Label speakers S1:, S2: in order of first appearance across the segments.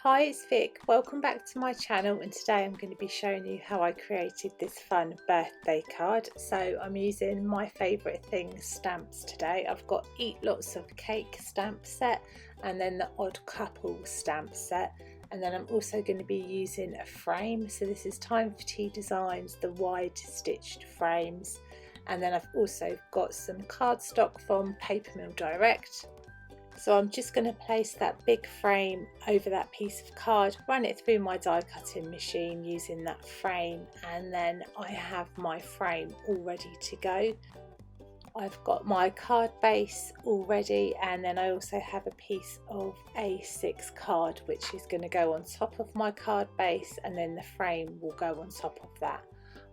S1: Hi, it's Vic. Welcome back to my channel, and today I'm going to be showing you how I created this fun birthday card. So I'm using my favourite things stamps today. I've got Eat Lots of Cake stamp set and then the Odd Couple stamp set, and then I'm also going to be using a frame. So this is Time for Tea Designs, the wide stitched frames, and then I've also got some cardstock from Paper Mill Direct. So I'm just going to place that big frame over that piece of card, run it through my die cutting machine using that frame, and then I have my frame all ready to go. I've got my card base all ready, and then I also have a piece of A6 card which is going to go on top of my card base, and then the frame will go on top of that.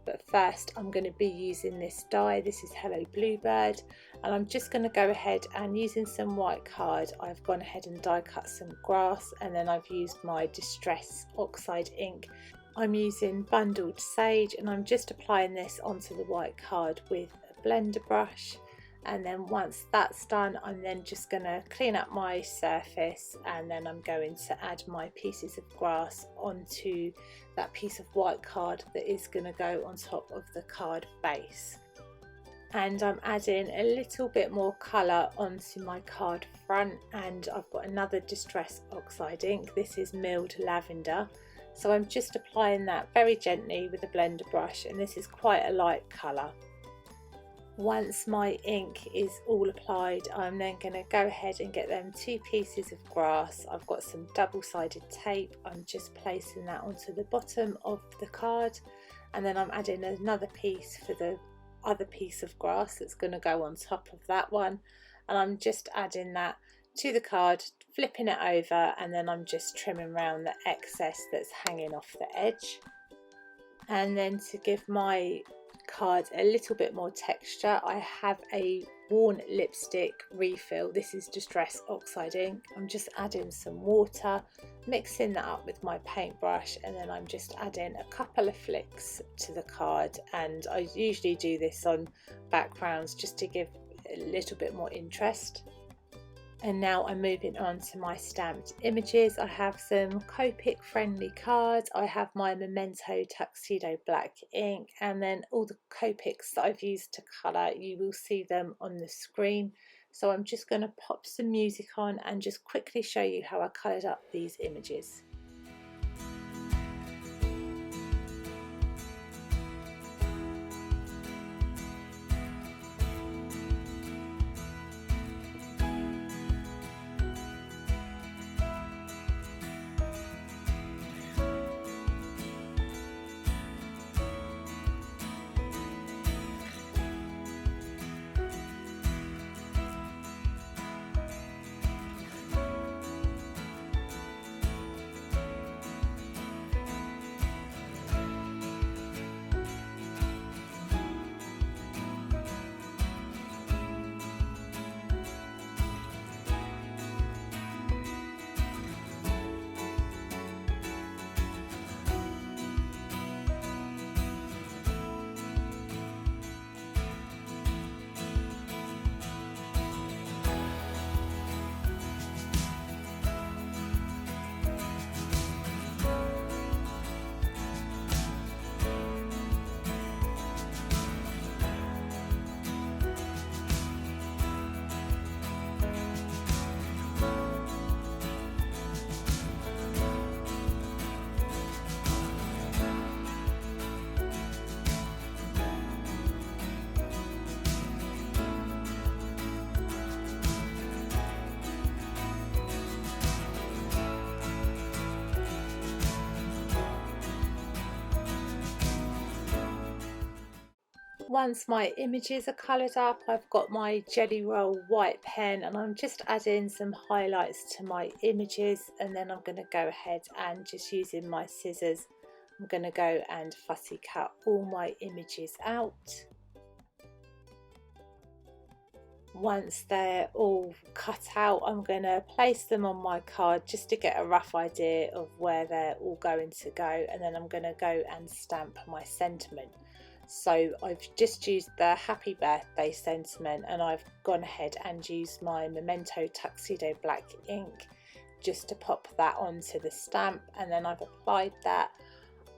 S1: But first I'm going to be using this die. This is Hello Bluebird, and I'm just going to go ahead and, using some white card, I've gone ahead and die cut some grass, and then I've used my Distress Oxide ink. I'm using Bundled Sage, and I'm just applying this onto the white card with a blender brush. And then once that's done, I'm then just going to clean up my surface, and then I'm going to add my pieces of grass onto that piece of white card that is going to go on top of the card base. And I'm adding a little bit more colour onto my card front, and I've got another Distress Oxide ink. This is Milled Lavender. So I'm just applying that very gently with a blender brush, and this is quite a light colour. Once my ink is all applied, I'm then going to go ahead and get them two pieces of grass. I've got some double-sided tape. I'm just placing that onto the bottom of the card, and then I'm adding another piece for the other piece of grass that's going to go on top of that one, and I'm just adding that to the card, flipping it over, and then I'm just trimming around the excess that's hanging off the edge. And then to give my card a little bit more texture, I have a worn lipstick refill. This is Distress Oxide ink. I'm just adding some water, mixing that up with my paintbrush, and then I'm just adding a couple of flicks to the card. And I usually do this on backgrounds just to give a little bit more interest. And now I'm moving on to my stamped images. I have some Copic friendly cards, I have my Memento Tuxedo black ink, and then all the Copics that I've used to colour, you will see them on the screen. So I'm just going to pop some music on and just quickly show you how I coloured up these images. Once my images are coloured up, I've got my Jelly Roll white pen, and I'm just adding some highlights to my images, and then I'm going to go ahead and, just using my scissors, I'm going to go and fussy cut all my images out. Once they're all cut out, I'm going to place them on my card just to get a rough idea of where they're all going to go, and then I'm going to go and stamp my sentiment. So I've just used the Happy Birthday sentiment, and I've gone ahead and used my Memento Tuxedo black ink, just to pop that onto the stamp, and then I've applied that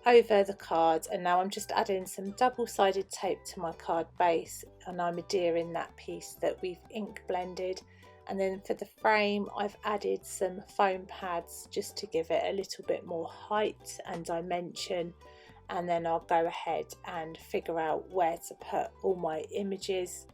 S1: over the card, and now I'm just adding some double-sided tape to my card base, and I'm adhering that piece that we've ink blended. And then for the frame, I've added some foam pads just to give it a little bit more height and dimension, and then I'll go ahead and figure out where to put all my images.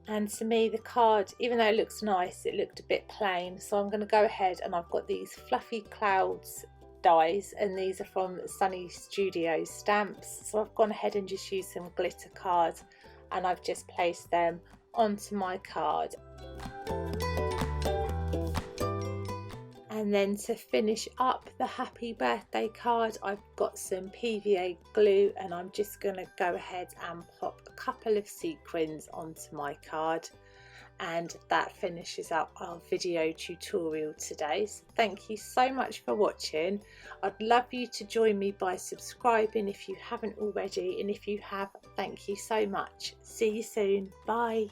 S1: And to me, the card, even though it looks nice, it looked a bit plain, so I'm going to go ahead, and I've got these fluffy clouds dies, and these are from Sunny Studios stamps, so I've gone ahead and just used some glitter cards, and I've just placed them onto my card. And then to finish up the happy birthday card, I've got some PVA glue, and I'm just going to go ahead and pop a couple of sequins onto my card, and that finishes up our video tutorial today. So thank you so much for watching. I'd love you to join me by subscribing if you haven't already, and if you have, thank you so much. See you soon. Bye.